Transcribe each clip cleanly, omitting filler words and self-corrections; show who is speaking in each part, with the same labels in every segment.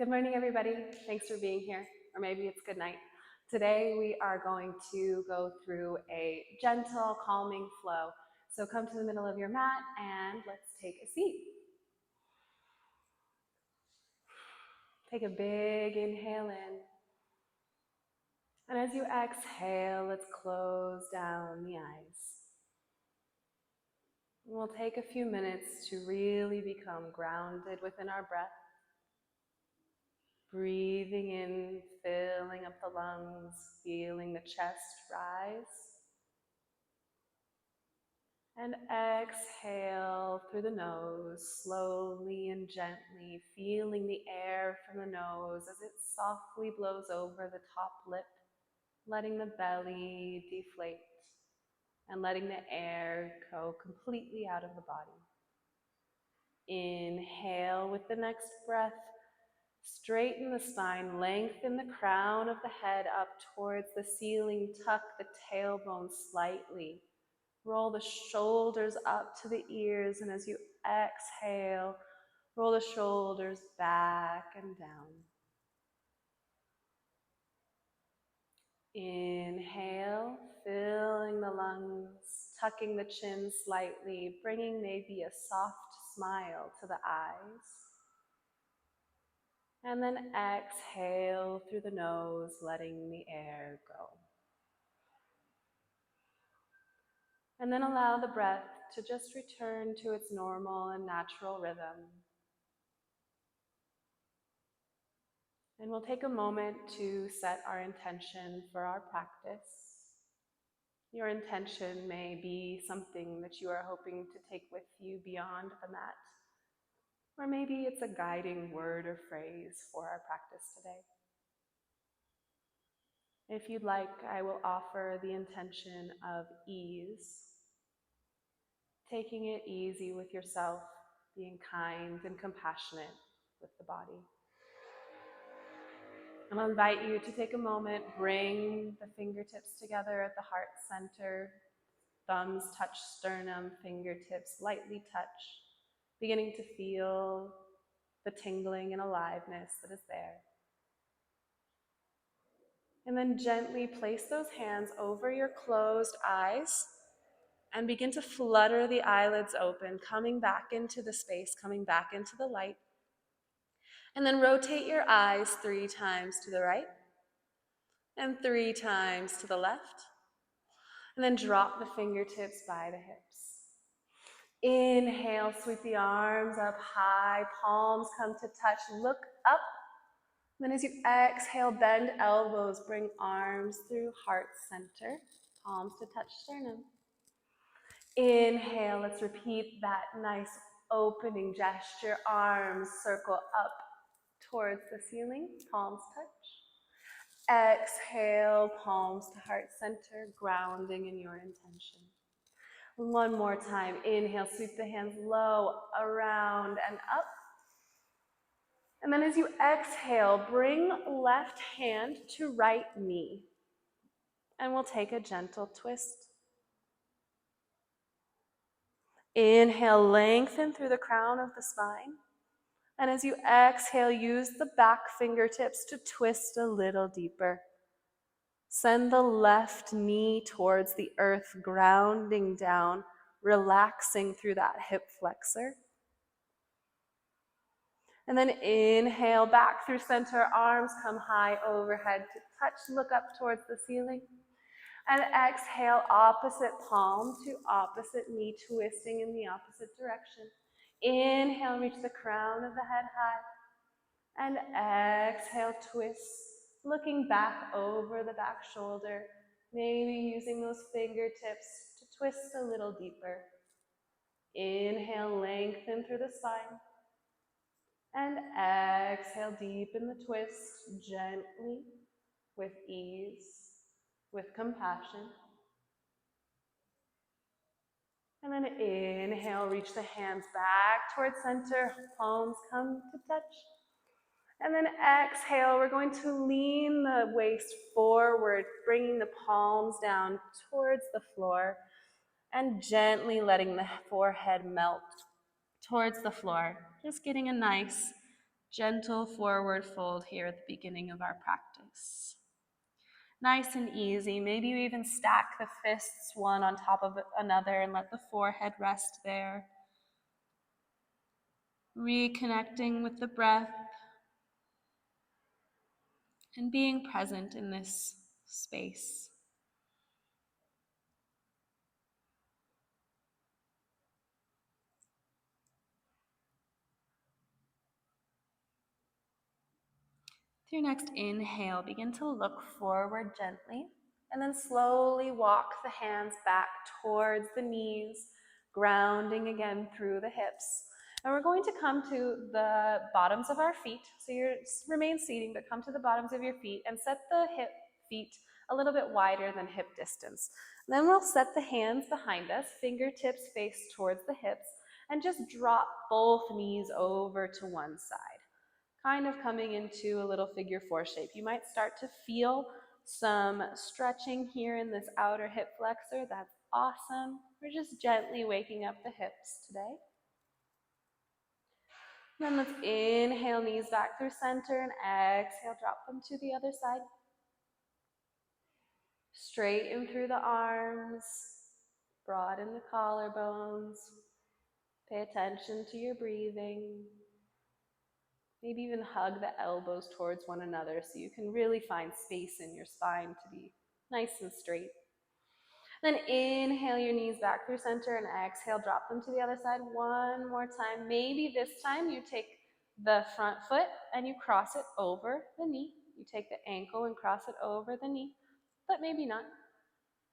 Speaker 1: Good morning, everybody. Thanks for being here, or maybe it's good night. Today we are going to go through a gentle, calming flow. So come to the middle of your mat and let's take a seat. Take a big inhale in. And as you exhale, let's close down the eyes. And we'll take a few minutes to really become grounded within our breath. Breathing in, filling up the lungs, feeling the chest rise. And exhale through the nose, slowly and gently, feeling the air from the nose as it softly blows over the top lip, letting the belly deflate and letting the air go completely out of the body. Inhale with the next breath. Straighten the spine, lengthen the crown of the head up towards the ceiling, tuck the tailbone slightly. Roll the shoulders up to the ears, and as you exhale, roll the shoulders back and down. Inhale, filling the lungs, tucking the chin slightly, bringing maybe a soft smile to the eyes. And then exhale through the nose, letting the air go. And then allow the breath to just return to its normal and natural rhythm. And we'll take a moment to set our intention for our practice. Your intention may be something that you are hoping to take with you beyond the mat. Or maybe it's a guiding word or phrase for our practice today. If you'd like, I will offer the intention of ease. Taking it easy with yourself, being kind and compassionate with the body. And I'll invite you to take a moment, bring the fingertips together at the heart center. Thumbs touch sternum, fingertips lightly touch, beginning to feel the tingling and aliveness that is there. And then gently place those hands over your closed eyes and begin to flutter the eyelids open, coming back into the space, coming back into the light. And then rotate your eyes 3 times to the right and 3 times to the left. And then drop the fingertips by the hips. Inhale, sweep the arms up high, palms come to touch, look up. Then as you exhale, bend elbows, bring arms through heart center, palms to touch sternum. Inhale, let's repeat that nice opening gesture, arms circle up towards the ceiling, palms touch. Exhale, palms to heart center, grounding in your intention. One more time, inhale, sweep the hands low, around and up. And then as you exhale, bring left hand to right knee. And we'll take a gentle twist. Inhale, lengthen through the crown of the spine. And as you exhale, use the back fingertips to twist a little deeper. Send the left knee towards the earth, grounding down, relaxing through that hip flexor. And then inhale, back through center, arms come high overhead to touch, look up towards the ceiling. And exhale, opposite palm to opposite knee, twisting in the opposite direction. Inhale, reach the crown of the head high. And exhale, twist, looking back over the back shoulder, maybe using those fingertips to twist a little deeper. Inhale, lengthen through the spine. And exhale, deepen the twist gently, with ease, with compassion. And then inhale, reach the hands back towards center, palms come to touch. And then exhale, we're going to lean the waist forward, bringing the palms down towards the floor and gently letting the forehead melt towards the floor. Just getting a nice Gentle forward fold here at the beginning of our practice. Nice and easy. Maybe you even stack the fists one on top of another and let the forehead rest there. Reconnecting with the breath and being present in this space. With your next inhale, begin to look forward gently, and then slowly walk the hands back towards the knees, grounding again through the hips. And we're going to come to the bottoms of our feet. So you remain seating, but come to the bottoms of your feet and set the feet a little bit wider than hip distance. Then we'll set the hands behind us, fingertips face towards the hips, and just drop both knees over to one side, kind of coming into a little figure four shape. You might start to feel some stretching here in this outer hip flexor. That's awesome. We're just gently waking up the hips today. Then let's inhale, knees back through center, and exhale, drop them to the other side. Straighten through the arms, broaden the collarbones. Pay attention to your breathing. Maybe even hug the elbows towards one another so you can really find space in your spine to be nice and straight. Then inhale your knees back through center and exhale, drop them to the other side one more time. Maybe this time you take the front foot and you cross it over the knee. You take the ankle and cross it over the knee, but maybe not.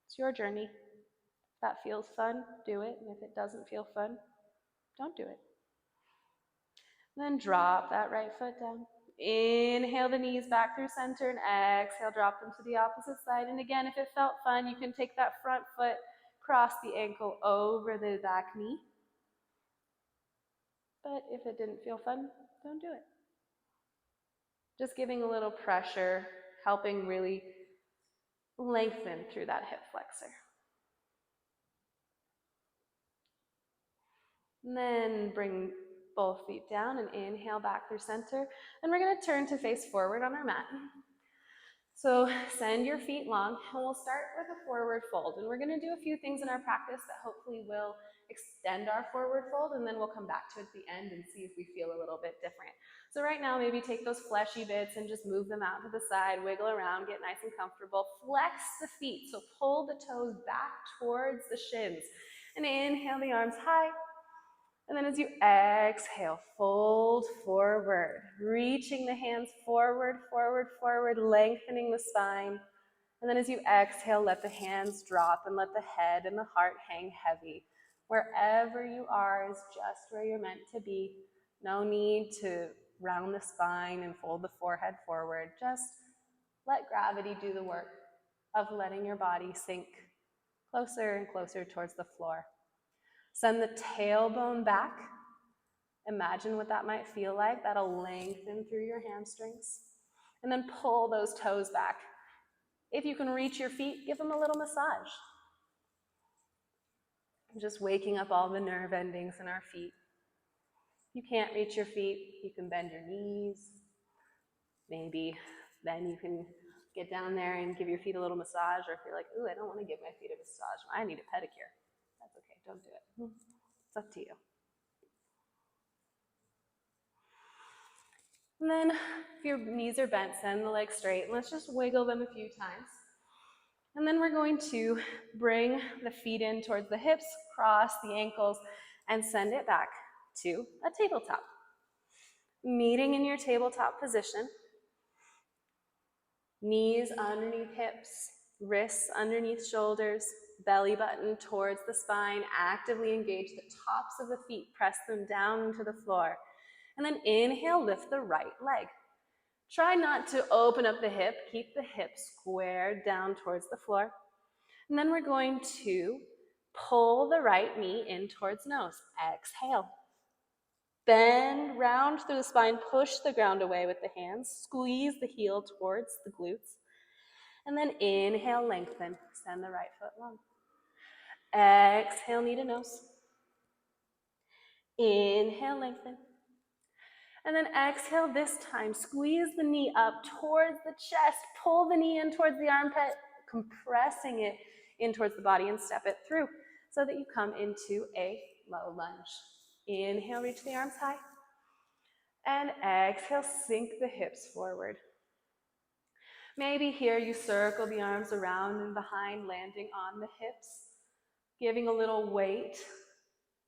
Speaker 1: It's your journey. If that feels fun, do it. And if it doesn't feel fun, don't do it. Then drop that right foot down. Inhale the knees back through center and exhale, drop them to the opposite side. And again, if it felt fun, you can take that front foot, cross the ankle over the back knee. But if it didn't feel fun, don't do it. Just giving a little pressure, helping really lengthen through that hip flexor. And then bring both feet down and inhale back through center. And we're going to turn to face forward on our mat. So send your feet long, and we'll start with a forward fold. And we're going to do a few things in our practice that hopefully will extend our forward fold, and then we'll come back to it at the end and see if we feel a little bit different. So right now, maybe take those fleshy bits and just move them out to the side, wiggle around, get nice and comfortable. Flex the feet, so pull the toes back towards the shins. And inhale the arms high. And then as you exhale, fold forward, reaching the hands forward, forward, forward, lengthening the spine. And then as you exhale, let the hands drop and let the head and the heart hang heavy. Wherever you are is just where you're meant to be. No need to round the spine and fold the forehead forward. Just let gravity do the work of letting your body sink closer and closer towards the floor. Send the tailbone back. Imagine what that might feel like. That'll lengthen through your hamstrings. And then pull those toes back. If you can reach your feet, give them a little massage. Just waking up all the nerve endings in our feet. If you can't reach your feet, you can bend your knees. Maybe then you can get down there and give your feet a little massage, or if you're like, ooh, I don't want to give my feet a massage, I need a pedicure. That's okay, don't do it. It's up to you. And then if your knees are bent, send the legs straight, and let's just wiggle them a few times. And then we're going to bring the feet in towards the hips, cross the ankles, and send it back to a tabletop. Meeting in your tabletop position. Knees underneath hips, wrists underneath shoulders, belly button towards the spine. Actively engage the tops of the feet, press them down into the floor. And then inhale, lift the right leg. Try not to open up the hip, keep the hip squared down towards the floor. And then we're going to pull the right knee in towards nose. Exhale. Bend, round through the spine, push the ground away with the hands, squeeze the heel towards the glutes, and then inhale, lengthen, send the right foot long. Exhale, knee to nose. Inhale, lengthen. And then exhale this time. Squeeze the knee up towards the chest. Pull the knee in towards the armpit, compressing it in towards the body, and step it through so that you come into a low lunge. Inhale, reach the arms high. And exhale, sink the hips forward. Maybe here you circle the arms around and behind, landing on the hips, giving a little weight,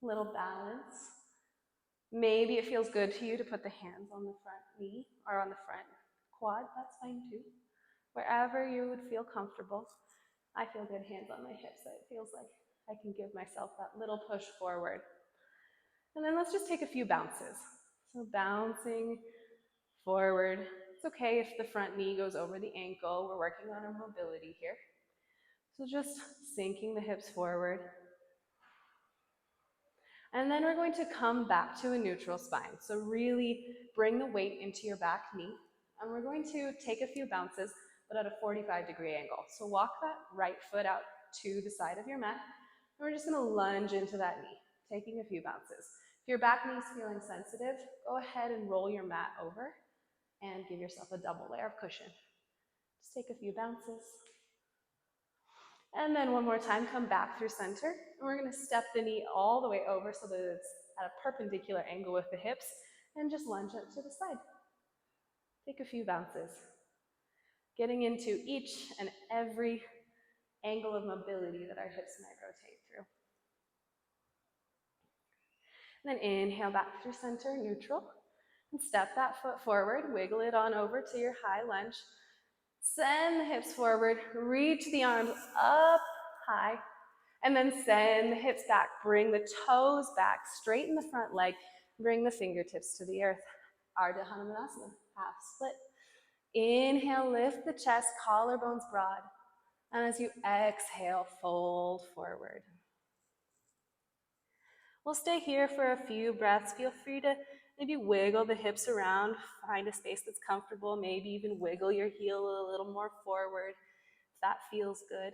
Speaker 1: a little balance. Maybe it feels good to you to put the hands on the front knee or on the front quad. That's fine too. Wherever you would feel comfortable. I feel good hands on my hips, so it feels like I can give myself that little push forward. And then let's just take a few bounces. So bouncing forward. It's okay if the front knee goes over the ankle. We're working on our mobility here. So just sinking the hips forward. And then we're going to come back to a neutral spine. So really bring the weight into your back knee. And we're going to take a few bounces, but at a 45-degree angle. So walk that right foot out to the side of your mat. And we're just going to lunge into that knee, taking a few bounces. If your back knee is feeling sensitive, go ahead and roll your mat over and give yourself a double layer of cushion. Just take a few bounces. And then one more time, come back through center. And we're going to step the knee all the way over so that it's at a perpendicular angle with the hips, and just lunge it to the side. Take a few bounces. Getting into each and every angle of mobility that our hips might rotate through. And then inhale back through center, neutral. And step that foot forward, wiggle it on over to your high lunge. Send the hips forward, reach the arms up high, and then send the hips back. Bring the toes back, straighten the front leg, bring the fingertips to the earth. Ardha Hanumanasana, half split. Inhale, lift the chest, collarbones broad. And as you exhale, fold forward. We'll stay here for a few breaths. Feel free to maybe wiggle the hips around, find a space that's comfortable, maybe even wiggle your heel a little more forward if that feels good.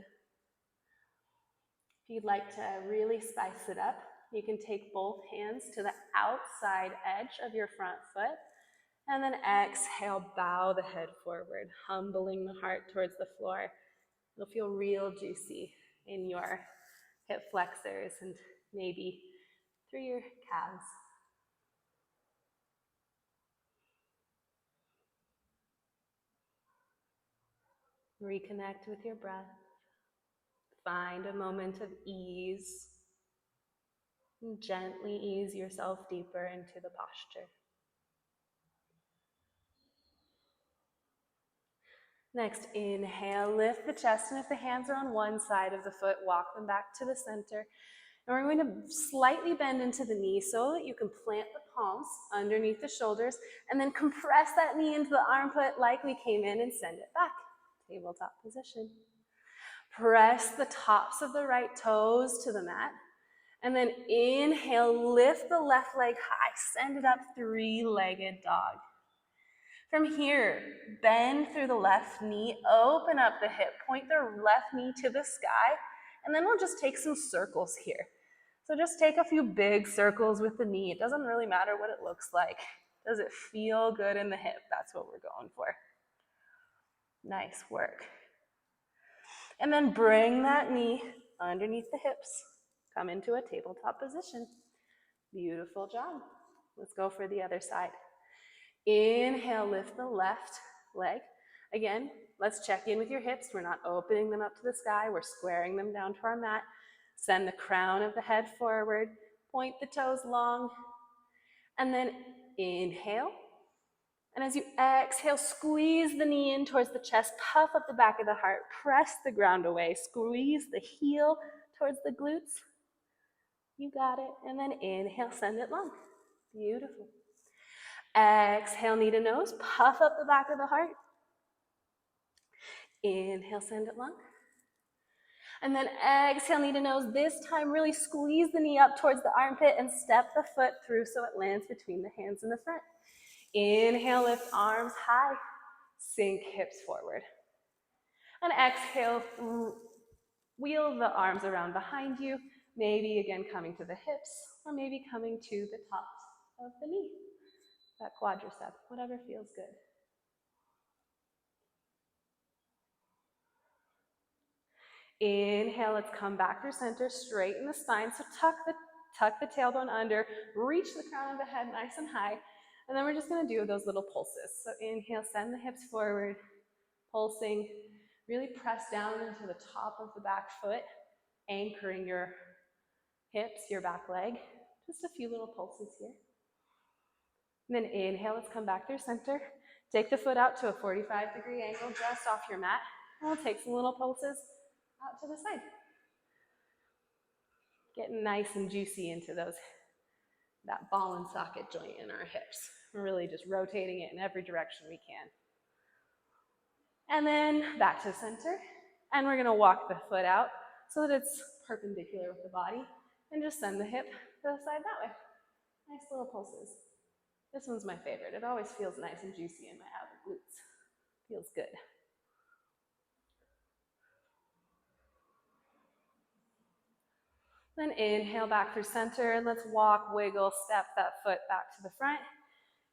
Speaker 1: If you'd like to really spice it up, you can take both hands to the outside edge of your front foot, and then exhale, bow the head forward, humbling the heart towards the floor. It'll feel real juicy in your hip flexors and maybe through your calves. Reconnect with your breath. Find a moment of ease. And gently ease yourself deeper into the posture. Next, inhale, lift the chest, and if the hands are on one side of the foot, walk them back to the center. And we're going to slightly bend into the knee so that you can plant the palms underneath the shoulders, and then compress that knee into the armpit like we came in and send it back. Tabletop position. Press the tops of the right toes to the mat. And then inhale, lift the left leg high, send it up, three-legged dog. From here, bend through the left knee, open up the hip, point the left knee to the sky, and then we'll just take some circles here. So just take a few big circles with the knee. It doesn't really matter what it looks like. Does it feel good in the hip? That's what we're going for. Nice work. And then bring that knee underneath the hips. Come into a tabletop position. Beautiful job. Let's go for the other side. Inhale, lift the left leg. Again, let's check in with your hips. We're not opening them up to the sky. We're squaring them down to our mat. Send the crown of the head forward. Point the toes long. And then inhale. And as you exhale, squeeze the knee in towards the chest. Puff up the back of the heart. Press the ground away. Squeeze the heel towards the glutes. You got it. And then inhale, send it long. Beautiful. Exhale, knee to nose. Puff up the back of the heart. Inhale, send it long. And then exhale, knee to nose. This time, really squeeze the knee up towards the armpit and step the foot through so it lands between the hands in the front. Inhale, lift arms high. Sink hips forward. And exhale, wheel the arms around behind you. Maybe again coming to the hips, or maybe coming to the tops of the knee. that quadricep, whatever feels good. Inhale, let's come back through center, straighten the spine. So tuck the tailbone under, reach the crown of the head nice and high. And then we're just gonna do those little pulses. So inhale, send the hips forward, pulsing. Really press down into the top of the back foot, anchoring your hips, your back leg. Just a few little pulses here. And then inhale, let's come back through center. Take the foot out to a 45-degree angle just off your mat. And we'll take some little pulses out to the side. Getting nice and juicy into that ball and socket joint in our hips. We're really just rotating it in every direction we can. And then back to center. And we're gonna walk the foot out so that it's perpendicular with the body. And just send the hip to the side that way. Nice little pulses. This one's my favorite. It always feels nice and juicy in my outer glutes. Feels good. Then inhale back through center, and let's walk, wiggle, step that foot back to the front.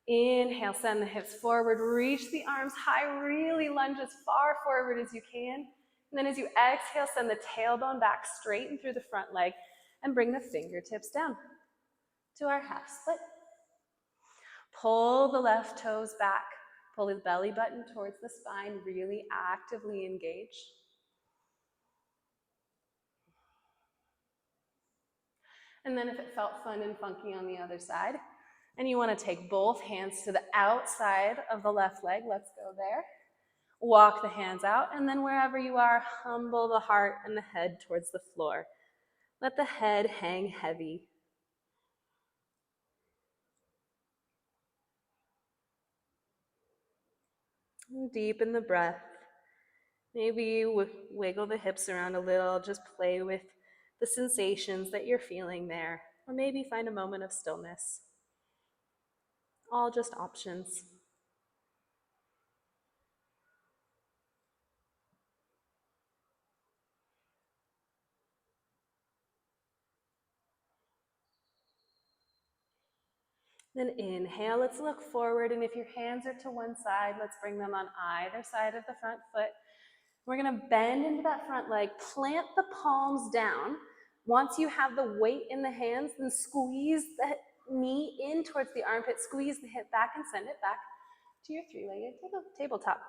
Speaker 1: Inhale, send the hips forward, reach the arms high, really lunge as far forward as you can. And then as you exhale, send the tailbone back straight and through the front leg, and bring the fingertips down to our half split. Pull the left toes back, pull the belly button towards the spine, really actively engage. And then if it felt fun and funky on the other side, and you want to take both hands to the outside of the left leg, let's go there. Walk the hands out, and then wherever you are, humble the heart and the head towards the floor. Let the head hang heavy. And deepen the breath. Maybe wiggle the hips around a little, just play with the sensations that you're feeling there, or maybe find a moment of stillness. All just options. Then inhale, let's look forward, and if your hands are to one side, let's bring them on either side of the front foot. We're gonna bend into that front leg, plant the palms down. Once you have the weight in the hands, then squeeze the knee in towards the armpit, squeeze the hip back and send it back to your three-legged tabletop.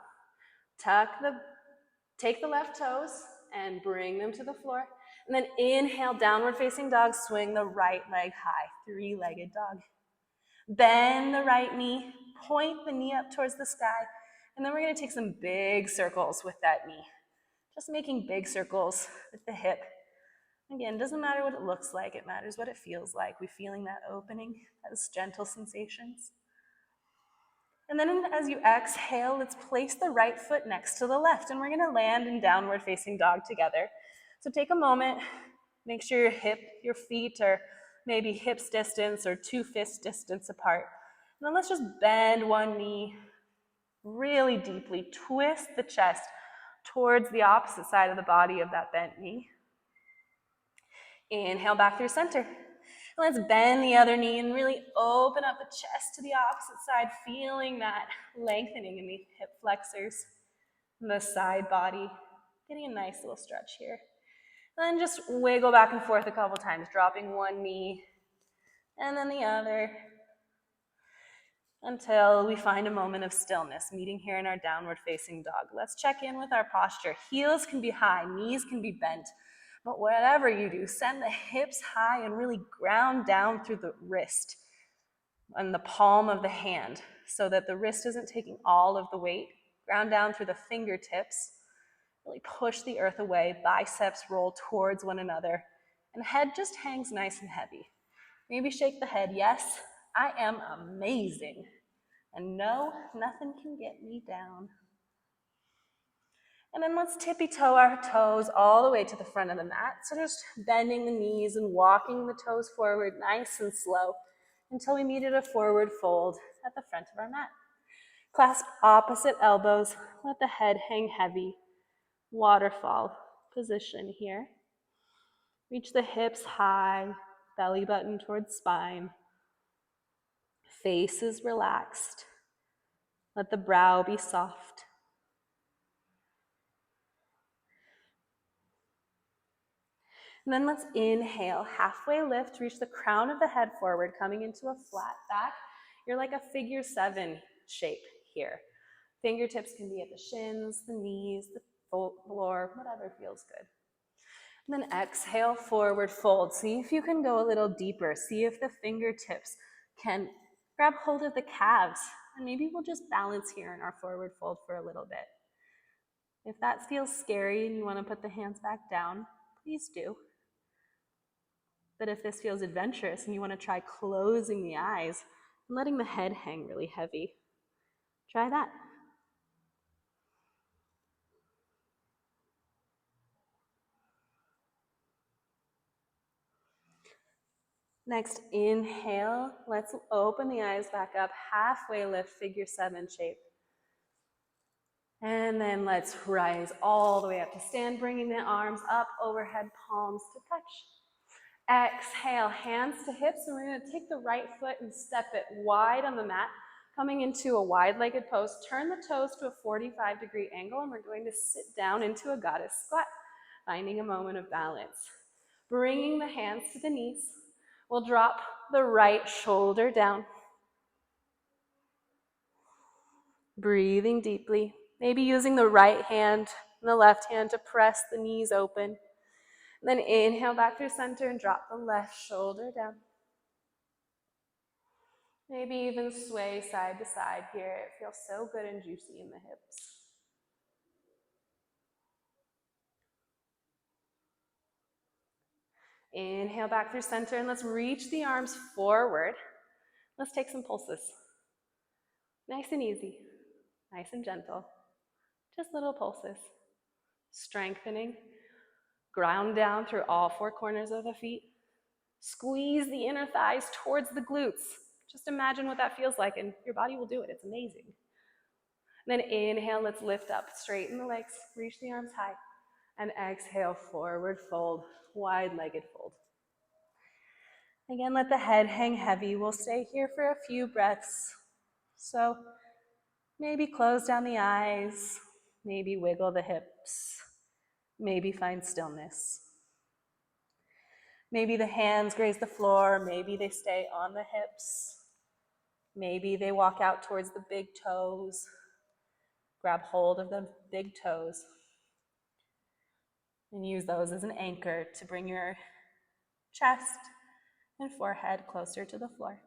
Speaker 1: Take the left toes and bring them to the floor. And then inhale, downward facing dog, swing the right leg high, three-legged dog. Bend the right knee, point the knee up towards the sky, and then we're gonna take some big circles with that knee. Just making big circles with the hip. Again, doesn't matter what it looks like, it matters what it feels like. We're feeling that opening, those gentle sensations. And then as you exhale, let's place the right foot next to the left, and we're gonna land in downward facing dog together. So take a moment, make sure your feet are maybe hips distance or 2 fist distance apart. And then let's just bend one knee really deeply, twist the chest towards the opposite side of the body of that bent knee. Inhale back through center. Let's bend the other knee and really open up the chest to the opposite side, feeling that lengthening in the hip flexors and the side body. Getting a nice little stretch here. And then just wiggle back and forth a couple times, dropping one knee and then the other until we find a moment of stillness, meeting here in our downward facing dog. Let's check in with our posture. Heels can be high, knees can be bent, but whatever you do, send the hips high and really ground down through the wrist and the palm of the hand so that the wrist isn't taking all of the weight. Ground down through the fingertips. Really push the earth away, biceps roll towards one another, and head just hangs nice and heavy. Maybe shake the head, yes, I am amazing. And no, nothing can get me down. And then let's tippy toe our toes all the way to the front of the mat. So just bending the knees and walking the toes forward nice and slow until we meet at a forward fold at the front of our mat. Clasp opposite elbows, let the head hang heavy. Waterfall position here. Reach the hips high, belly button towards spine. Face is relaxed. Let the brow be soft. And then let's inhale, halfway lift, reach the crown of the head forward, coming into a flat back. You're like a figure 7 shape here. Fingertips can be at the shins, the knees, the floor, whatever feels good. And then exhale, forward fold. See if you can go a little deeper. See if the fingertips can grab hold of the calves. And maybe we'll just balance here in our forward fold for a little bit. If that feels scary and you want to put the hands back down, please do. But if this feels adventurous and you want to try closing the eyes and letting the head hang really heavy, try that. Next, inhale. Let's open the eyes back up, halfway lift, figure 7 shape. And then let's rise all the way up to stand, bringing the arms up, overhead, palms to touch. Exhale, hands to hips, and we're going to take the right foot and step it wide on the mat, coming into a wide-legged pose. Turn the toes to a 45-degree angle, and we're going to sit down into a goddess squat, finding a moment of balance. Bringing the hands to the knees, we'll drop the right shoulder down. Breathing deeply, maybe using the right hand and the left hand to press the knees open. Then inhale back through center and drop the left shoulder down. Maybe even sway side to side here. It feels so good and juicy in the hips. Inhale back through center and let's reach the arms forward. Let's take some pulses. Nice and easy, nice and gentle. Just little pulses. Strengthening. Ground down through all 4 corners of the feet. Squeeze the inner thighs towards the glutes. Just imagine what that feels like and your body will do it. It's amazing. And then inhale, let's lift up, straighten the legs, reach the arms high. And exhale, forward fold, wide-legged fold. Again, let the head hang heavy. We'll stay here for a few breaths. So maybe close down the eyes, maybe wiggle the hips, maybe find stillness. Maybe the hands graze the floor, maybe they stay on the hips. Maybe they walk out towards the big toes. Grab hold of the big toes and use those as an anchor to bring your chest and forehead closer to the floor.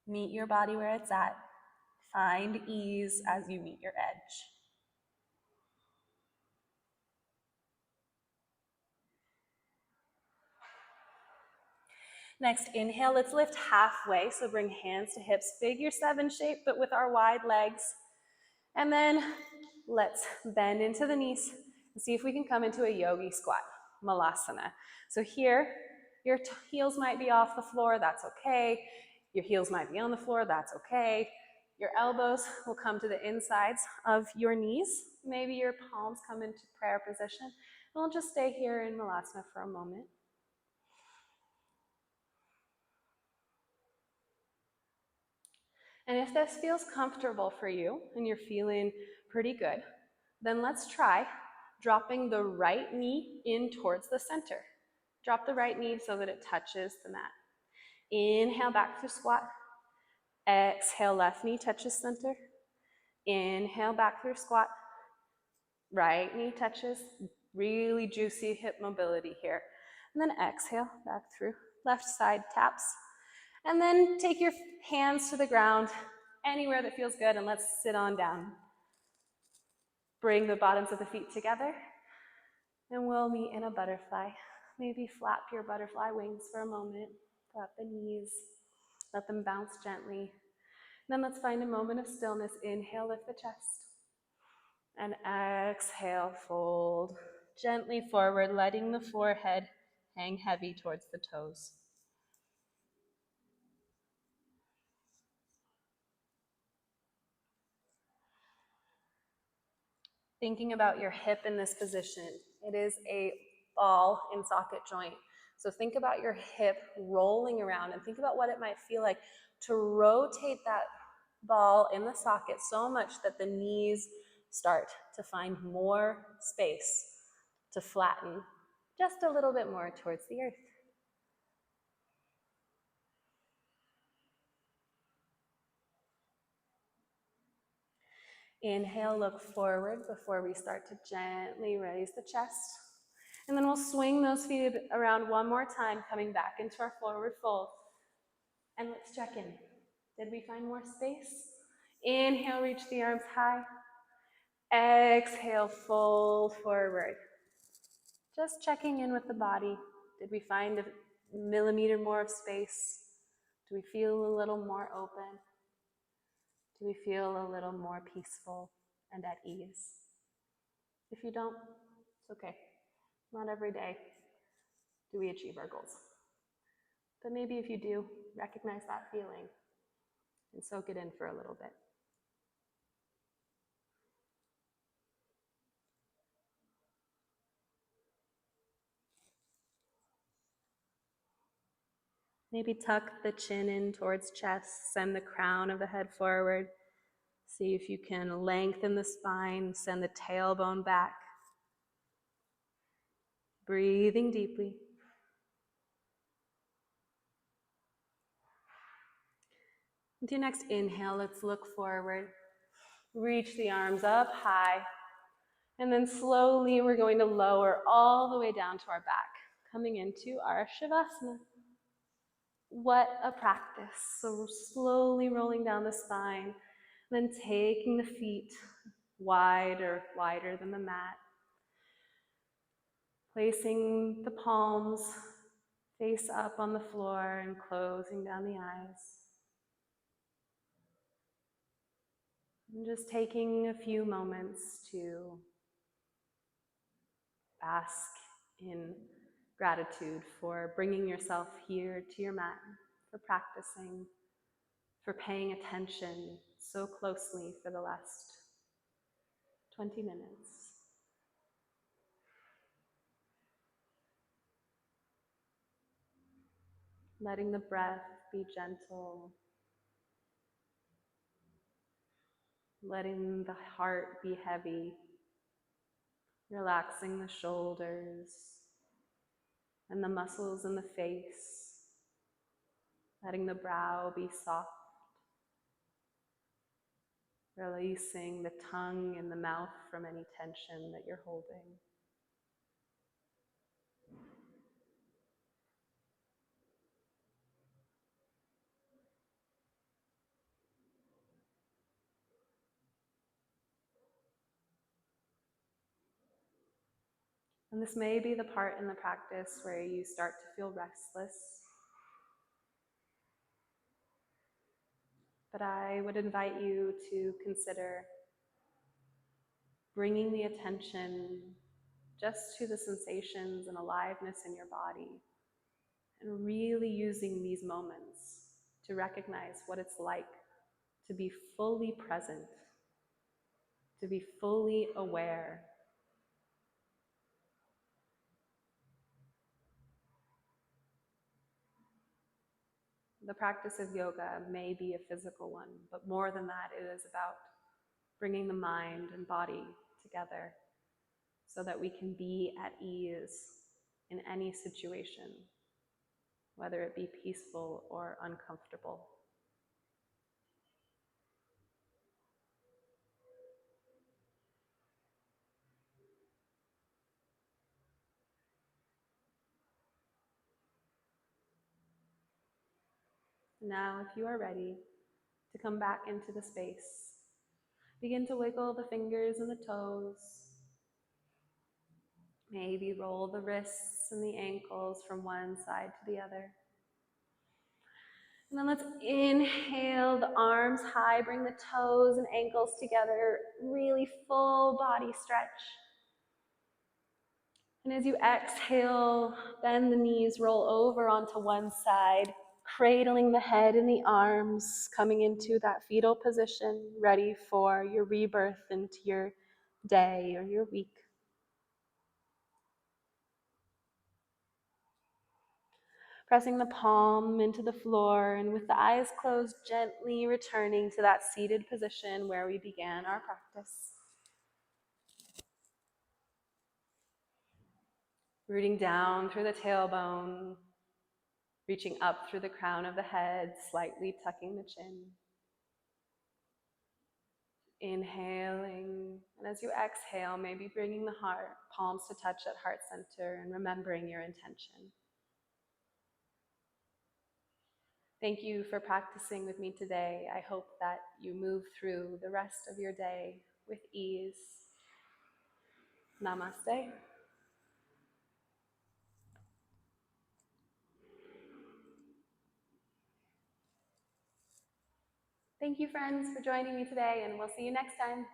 Speaker 1: Meet your body where it's at. Find ease as you meet your edge. Next, inhale, let's lift halfway. So bring hands to hips, figure 7 shape, but with our wide legs. And then let's bend into the knees and see if we can come into a yogi squat, Malasana. So here, your heels might be off the floor, that's okay. Your heels might be on the floor, that's okay. Your elbows will come to the insides of your knees. Maybe your palms come into prayer position. And we'll just stay here in Malasana for a moment. And if this feels comfortable for you and you're feeling pretty good, then let's try dropping the right knee in towards the center. Drop the right knee so that it touches the mat. Inhale back through squat. Exhale, left knee touches center. Inhale back through squat. Right knee touches. Really juicy hip mobility here. And then exhale back through. Left side taps. And then take your hands to the ground, anywhere that feels good, and let's sit on down. Bring the bottoms of the feet together, and we'll meet in a butterfly. Maybe flap your butterfly wings for a moment. Flap the knees. Let them bounce gently. Then let's find a moment of stillness. Inhale, lift the chest. And exhale, fold. Gently forward, letting the forehead hang heavy towards the toes. Thinking about your hip in this position. It is a ball in socket joint. So think about your hip rolling around and think about what it might feel like to rotate that ball in the socket so much that the knees start to find more space to flatten just a little bit more towards the earth. Inhale, look forward before we start to gently raise the chest. And then we'll swing those feet around one more time, coming back into our forward fold. And let's check in. Did we find more space? Inhale, reach the arms high. Exhale, fold forward. Just checking in with the body. Did we find a millimeter more of space? Do we feel a little more open? Do we feel a little more peaceful and at ease? If you don't, it's okay. Not every day do we achieve our goals. But maybe if you do, recognize that feeling and soak it in for a little bit. Maybe tuck the chin in towards chest, send the crown of the head forward. See if you can lengthen the spine, send the tailbone back. Breathing deeply. With your next inhale, let's look forward. Reach the arms up high. And then slowly we're going to lower all the way down to our back, coming into our Shavasana. What a practice. So we're slowly rolling down the spine, then taking the feet wider than the mat. Placing the palms face up on the floor and closing down the eyes. And just taking a few moments to bask in gratitude for bringing yourself here to your mat, for practicing, for paying attention so closely for the last 20 minutes. Letting the breath be gentle. Letting the heart be heavy. Relaxing the shoulders and the muscles in the face. Letting the brow be soft. Releasing the tongue and the mouth from any tension that you're holding. And this may be the part in the practice where you start to feel restless. But I would invite you to consider bringing the attention just to the sensations and aliveness in your body, and really using these moments to recognize what it's like to be fully present, to be fully aware. The practice of yoga may be a physical one, but more than that, it is about bringing the mind and body together so that we can be at ease in any situation, whether it be peaceful or uncomfortable. Now, if you are ready to come back into the space, begin to wiggle the fingers and the toes. Maybe roll the wrists and the ankles from one side to the other. And then let's inhale the arms high, bring the toes and ankles together, really full body stretch. And as you exhale, bend the knees, roll over onto one side, cradling the head in the arms, coming into that fetal position, ready for your rebirth into your day or your week. Pressing the palm into the floor, and with the eyes closed, gently returning to that seated position where we began our practice. Rooting down through the tailbone, reaching up through the crown of the head, slightly tucking the chin. Inhaling, and as you exhale, maybe bringing the heart, palms to touch at heart center and remembering your intention. Thank you for practicing with me today. I hope that you move through the rest of your day with ease. Namaste. Thank you, friends, for joining me today, and we'll see you next time.